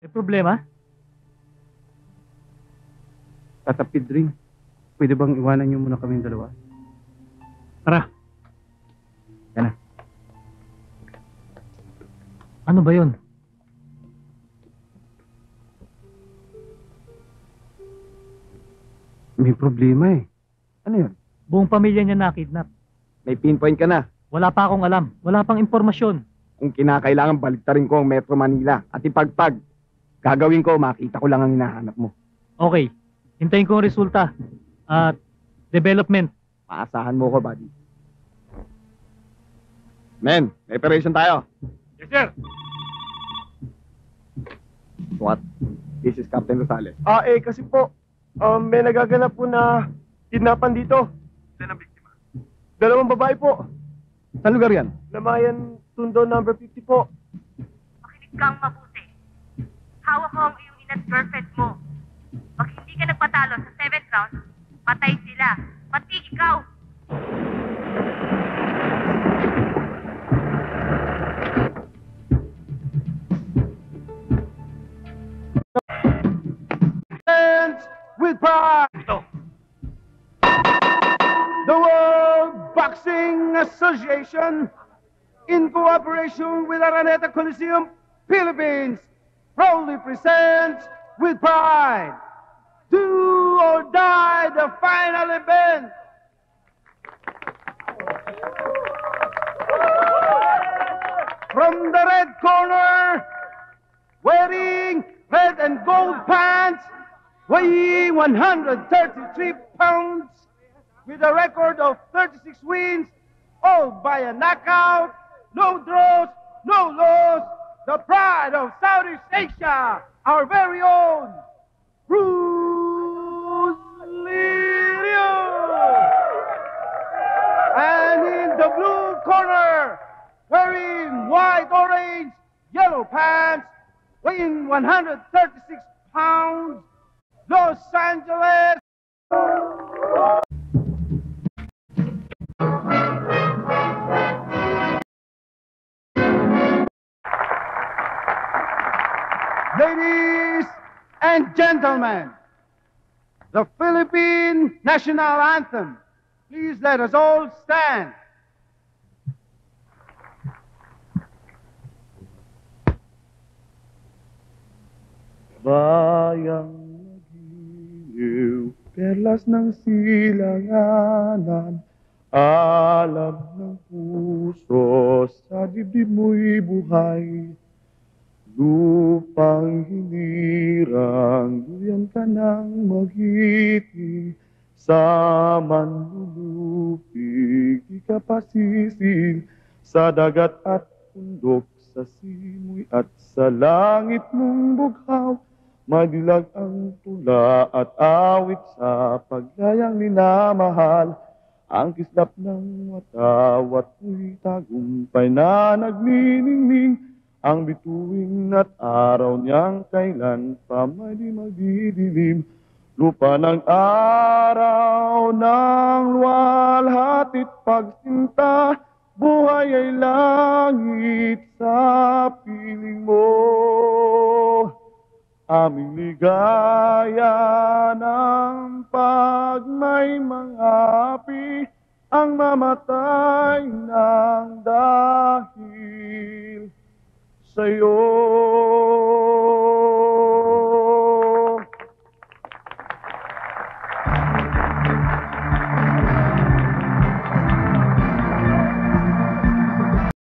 May problema? Tatapid rin. Pwede bang iwanan niyo muna kaming dalawa? Tara. Yan na. Ano ba yun? May problema eh. Ano yun? Buong pamilya niya nakidnap. May pinpoint ka na. Wala pa akong alam. Wala pang impormasyon. Kung kinakailangan, baliktarin ko ang Metro Manila at ipagpag. Gagawin ko, makita ko lang ang hinahanap mo. Okay. Hintayin ko ang resulta. At development. Maasahan mo ko, buddy. Men, may operation tayo. Yes, sir. What? This is Captain Rosales. Kasi po, may nagaganap po na kidnapan dito. Saan ang biktima? Dalawang babae po. Saan lugar yan? Lamayan, Tundo number 50 po. Makinig kang mabuti. Hawak ko ang iyong ina't girlfriend mo. Pag hindi ka nagpatalo sa 7th round, patay sila. Pati ikaw. And with pride, the World Boxing Association, in cooperation with Araneta Coliseum, Philippines, proudly presents with pride, Do or Die, the final event. From the red corner, wearing red and gold pants, weighing 133 pounds, with a record of 36 wins, all by a knockout, no draws, no loss, the pride of Southeast Asia, our very own Bruce Lirio. And in the blue corner, wearing white, orange, yellow pants, weighing 136 pounds, Los Angeles. Ladies and gentlemen, the Philippine National Anthem. Please let us all stand. Bayang nagiliw, perlas ng silanganan, alam ng puso, sa dibdib mo'y buhay. Lupang hinirang, duyan ka ng magiti, sa manlulupig, di ka pasisil, sa dagat at bundok, sa simoy at sa langit mong bughaw, madilag ang tula at awit sa pagyayang minamahal, ang kislap ng watawat mo'y tagumpay na nagniningning, ang bituin at araw niyang kailan pa may di magdidilim. Lupa ng araw ng luwalhati't pagsinta, buhay ay langit sa piling mo. Aming ligaya ng pag may mga api, ang mamatay ng dahil sa'yo.